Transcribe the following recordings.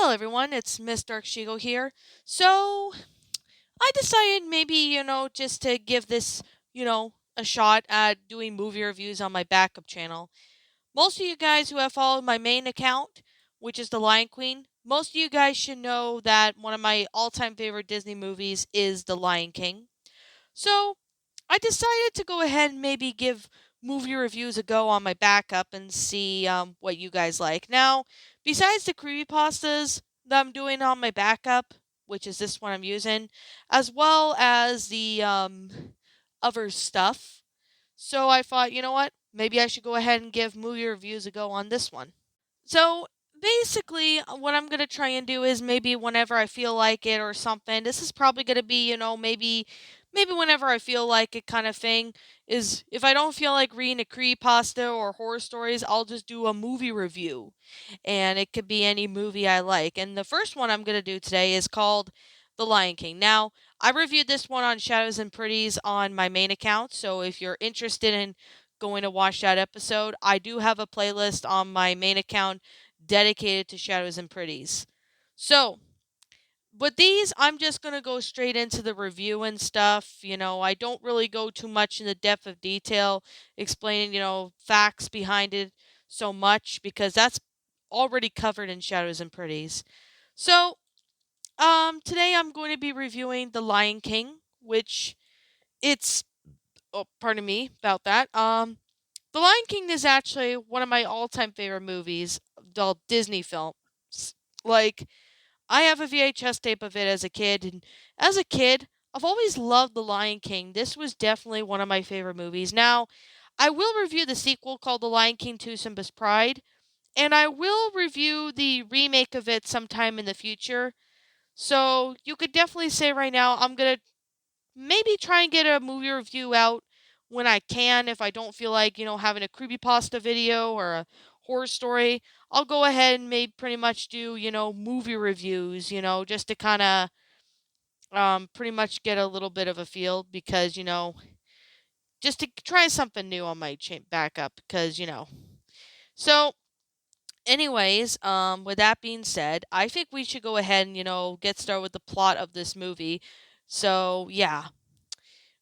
Well, everyone, it's Miss Dark Shigo here. So, I decided maybe, just to give this, a shot at doing movie reviews on my backup channel. Most of you guys who have followed my main account, which is The Lion Queen, most of you guys should know that one of my all time favorite Disney movies is The Lion King. So, I decided to go ahead and maybe give movie reviews a go on my backup and see what you guys like. Now, besides the creepypastas that I'm doing on my backup, which is this one I'm using, as well as the other stuff, so I thought, you know what? Maybe I should go ahead and give movie reviews a go on this one. So basically, what I'm going to try and do is maybe whenever I feel like it or something, this is probably going to be, maybe whenever I feel like it kind of thing, is if I don't feel like reading a creepypasta or horror stories, I'll just do a movie review. And it could be any movie I like. And the first one I'm going to do today is called The Lion King. Now, I reviewed this one on Shadows and Pretties on my main account, so if you're interested in going to watch that episode, I do have a playlist on my main account dedicated to Shadows and Pretties. So, with these, I'm just going to go straight into the review and stuff. I don't really go too much in the depth of detail explaining, facts behind it so much because that's already covered in Shadows and Pretties. So, today I'm going to be reviewing The Lion King, which it's oh, pardon me about that. The Lion King is actually one of my all-time favorite movies, the Disney films. Like, I have a VHS tape of it as a kid, and as a kid, I've always loved The Lion King. This was definitely one of my favorite movies. Now, I will review the sequel called The Lion King 2 Simba's Pride, and I will review the remake of it sometime in the future. So, you could definitely say right now, I'm going to maybe try and get a movie review out when I can. If I don't feel like, having a creepypasta video or a horror story, I'll go ahead and maybe pretty much do, movie reviews, just to kind of pretty much get a little bit of a feel because, just to try something new on my backup because, So, anyways, with that being said, I think we should go ahead and, get started with the plot of this movie. So, yeah.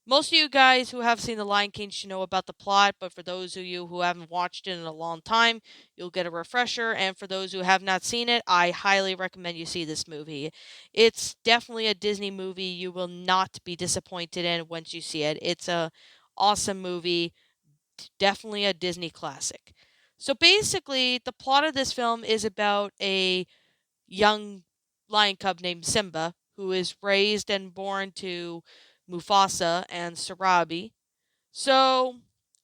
Most of you guys who have seen The Lion King should know about the plot, but for those of you who haven't watched it in a long time, you'll get a refresher. And for those who have not seen it, I highly recommend you see this movie. It's definitely a Disney movie you will not be disappointed in once you see it. It's a awesome movie, definitely a Disney classic. So basically, the plot of this film is about a young lion cub named Simba, who is raised and born to Mufasa and Sarabi. So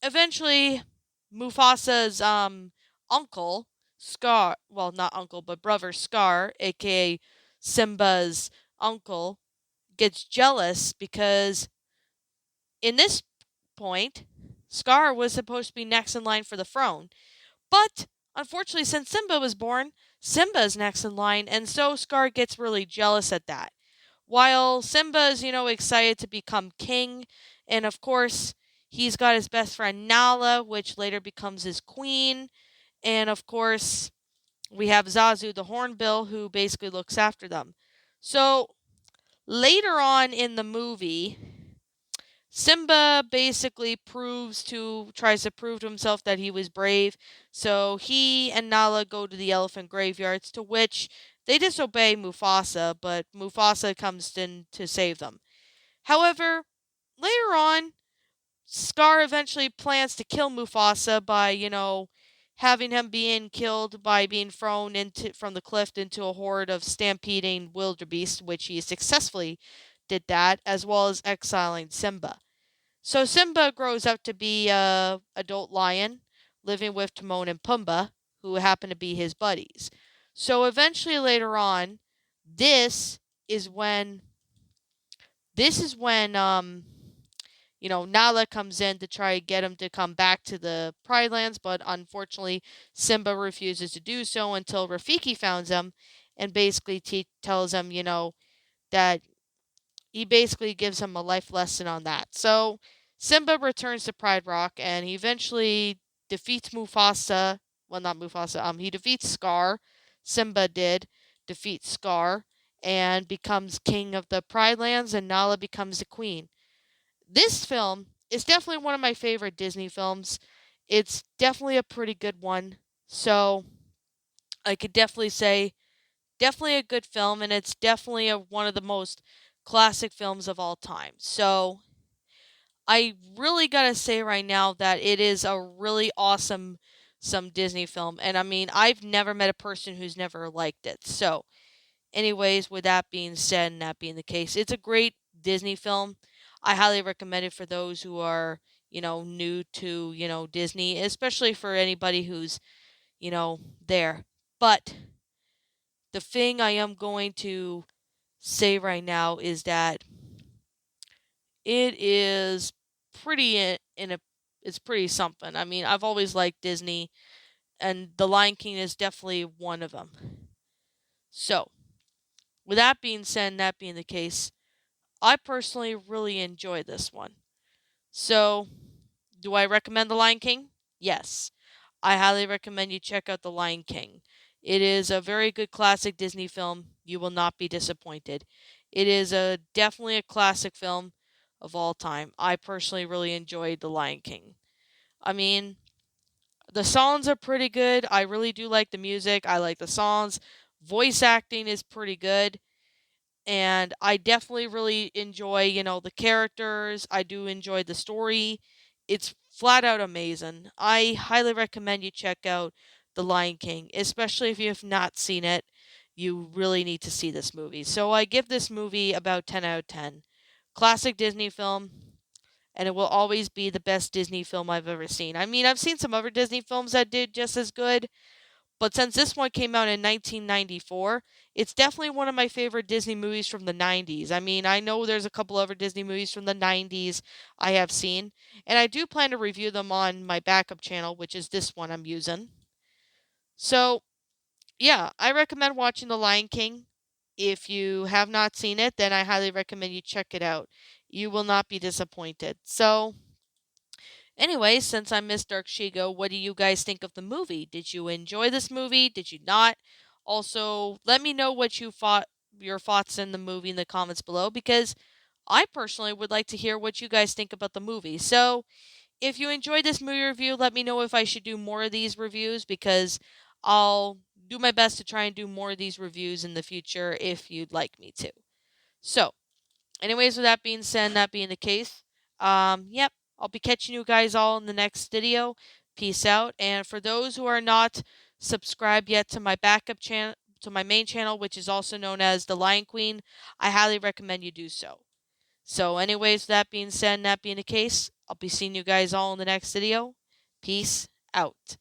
eventually, Mufasa's uncle, Scar, well, not uncle, but brother Scar, aka Simba's uncle, gets jealous because in this point, Scar was supposed to be next in line for the throne. But unfortunately, since Simba was born, Simba is next in line, and so Scar gets really jealous at that. While Simba is, excited to become king, and of course, he's got his best friend Nala, which later becomes his queen, and of course, we have Zazu the Hornbill, who basically looks after them. So later on in the movie, Simba basically tries to prove to himself that he was brave. So he and Nala go to the elephant graveyards, to which they disobey Mufasa, but Mufasa comes in to save them. However, later on, Scar eventually plans to kill Mufasa by, having him being killed by being thrown into from the cliff into a horde of stampeding wildebeest, which he successfully did that, as well as exiling Simba. So Simba grows up to be a adult lion, living with Timon and Pumbaa, who happen to be his buddies. So eventually later on, this is when Nala comes in to try to get him to come back to the Pride Lands, but unfortunately Simba refuses to do so until Rafiki finds him and basically tells him, that he basically gives him a life lesson on that. So Simba returns to Pride Rock and he eventually defeats Mufasa. Well, not Mufasa. He defeats Scar. Simba did defeats Scar and becomes king of the Pride Lands, and Nala becomes the queen. This film is definitely one of my favorite Disney films. It's definitely a pretty good one. So I could definitely say, definitely a good film, and it's definitely one of the most classic films of all time. So I really gotta say right now that it is a really awesome some Disney film, and I mean I've never met a person who's never liked it. So, anyways, with that being said, and that being the case, it's a great Disney film. I highly recommend it for those who are new to Disney, especially for anybody who's there. But the thing I am going to say right now is that it is pretty in a it's pretty something. I mean, I've always liked Disney, and The Lion King is definitely one of them. So, with that being said, and that being the case, I personally really enjoy this one. So, do I recommend The Lion King? Yes. I highly recommend you check out The Lion King. It is a very good classic Disney film. You will not be disappointed. It is definitely a classic film of all time. I personally really enjoyed The Lion King. I mean, the songs are pretty good. I really do like the music. I like the songs. Voice acting is pretty good. And I definitely really enjoy, the characters. I do enjoy the story. It's flat out amazing. I highly recommend you check out The Lion King, especially if you have not seen it. You really need to see this movie. So I give this movie about 10 out of 10. Classic Disney film, and it will always be the best Disney film I've ever seen. I mean, I've seen some other Disney films that did just as good, but since this one came out in 1994, it's definitely one of my favorite Disney movies from the 90s. I mean, I know there's a couple other Disney movies from the 90s I have seen, and I do plan to review them on my backup channel, which is this one I'm using. So, yeah, I recommend watching The Lion King. If you have not seen it, then I highly recommend you check it out. You will not be disappointed. So, anyway, since I'm Miss Dark Shigo, what do you guys think of the movie? Did you enjoy this movie? Did you not? Also, let me know what you thought, your thoughts in the movie in the comments below, because I personally would like to hear what you guys think about the movie. So, if you enjoyed this movie review, let me know if I should do more of these reviews, because I'll do my best to try and do more of these reviews in the future if you'd like me to. So, anyways, with that being said, that being the case, yep, I'll be catching you guys all in the next video. Peace out. And for those who are not subscribed yet to my backup channel, to my main channel, which is also known as The Lion Queen, I highly recommend you do so. So, anyways, with that being said, that being the case, I'll be seeing you guys all in the next video. Peace out.